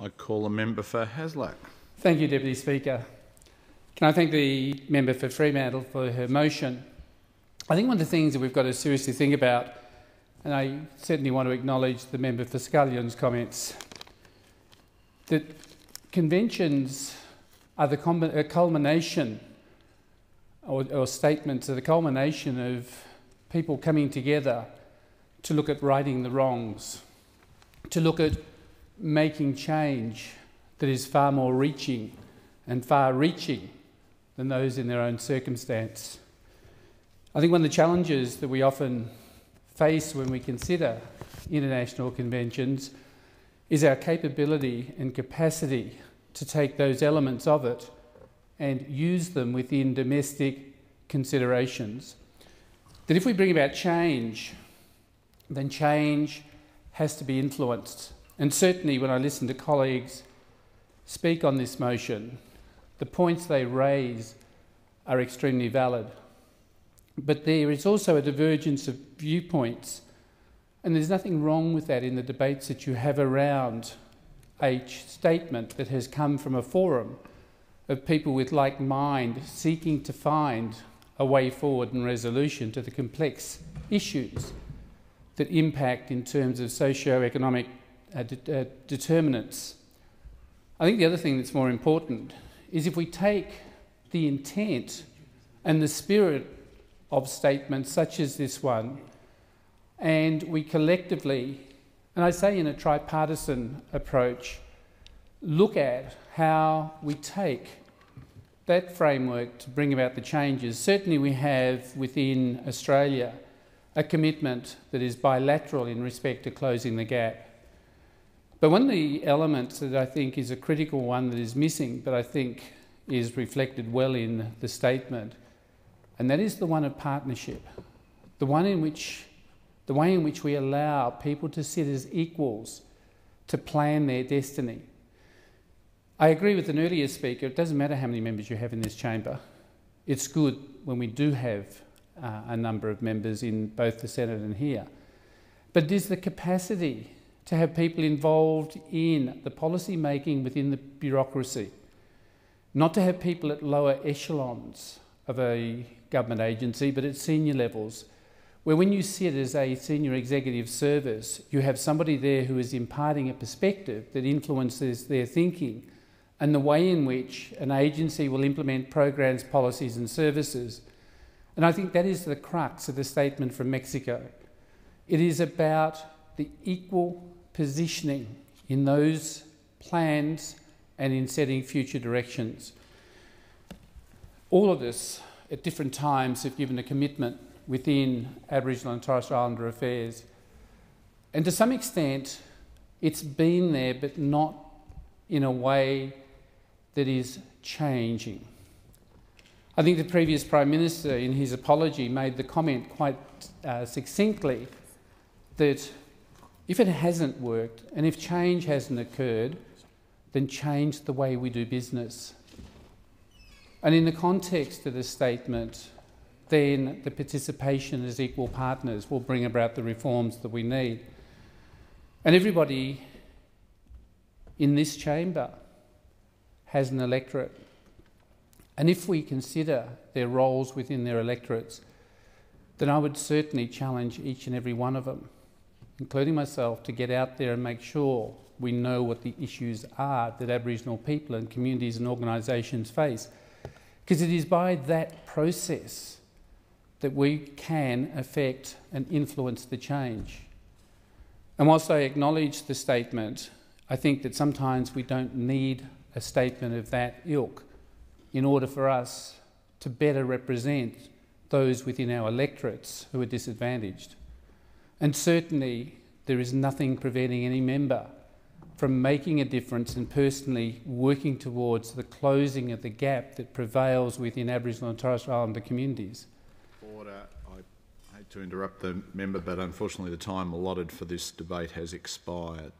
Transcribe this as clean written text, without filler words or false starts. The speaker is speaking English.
I call a member for Hasluck. Thank you, Deputy Speaker. Can I thank the member for Fremantle for her motion? I think one of the things that we've got to seriously think about, and I certainly want to acknowledge the member for Scullion's comments, that conventions are a culmination, or statements are the culmination of people coming together to look at righting the wrongs, to look at making change that is far more reaching and far-reaching than those in their own circumstance. I think one of the challenges that we often face when we consider international conventions is our capability and capacity to take those elements of it and use them within domestic considerations. That if we bring about change, then change has to be influenced. And certainly when I listen to colleagues speak on this motion, the points they raise are extremely valid. But there is also a divergence of viewpoints, and there's nothing wrong with that in the debates that you have around a statement that has come from a forum of people with like mind seeking to find a way forward and resolution to the complex issues that impact in terms of socio-economic determinants. I think the other thing that's more important is if we take the intent and the spirit of statements such as this one, and we collectively, and I say in a tripartisan approach, look at how we take that framework to bring about the changes. Certainly we have within Australia a commitment that is bilateral in respect to closing the gap. But one of the elements that I think is a critical one that is missing, but I think is reflected well in the statement, and that is the one of partnership, the way in which we allow people to sit as equals to plan their destiny. I agree with an earlier speaker, it doesn't matter how many members you have in this chamber. It's good when we do have a number of members in both the Senate and here. But it is the capacity to have people involved in the policy making within the bureaucracy, not to have people at lower echelons of a government agency, but at senior levels, where when you sit as a senior executive service, you have somebody there who is imparting a perspective that influences their thinking and the way in which an agency will implement programs, policies and services. And I think that is the crux of the statement from Mexico. It is about the equal positioning in those plans and in setting future directions. All of us at different times have given a commitment within Aboriginal and Torres Strait Islander affairs. And to some extent, it's been there, but not in a way that is changing. I think the previous Prime Minister, in his apology, made the comment quite succinctly that if it hasn't worked and if change hasn't occurred, then change the way we do business. And in the context of the statement, then the participation as equal partners will bring about the reforms that we need. And everybody in this chamber has an electorate. And if we consider their roles within their electorates, then I would certainly challenge each and every one of them, including myself, to get out there and make sure we know what the issues are that Aboriginal people and communities and organisations face. Because it is by that process that we can affect and influence the change. And whilst I acknowledge the statement, I think that sometimes we don't need a statement of that ilk in order for us to better represent those within our electorates who are disadvantaged. And certainly there is nothing preventing any member from making a difference and personally working towards the closing of the gap that prevails within Aboriginal and Torres Strait Islander communities. Order. I hate to interrupt the member, but unfortunately the time allotted for this debate has expired.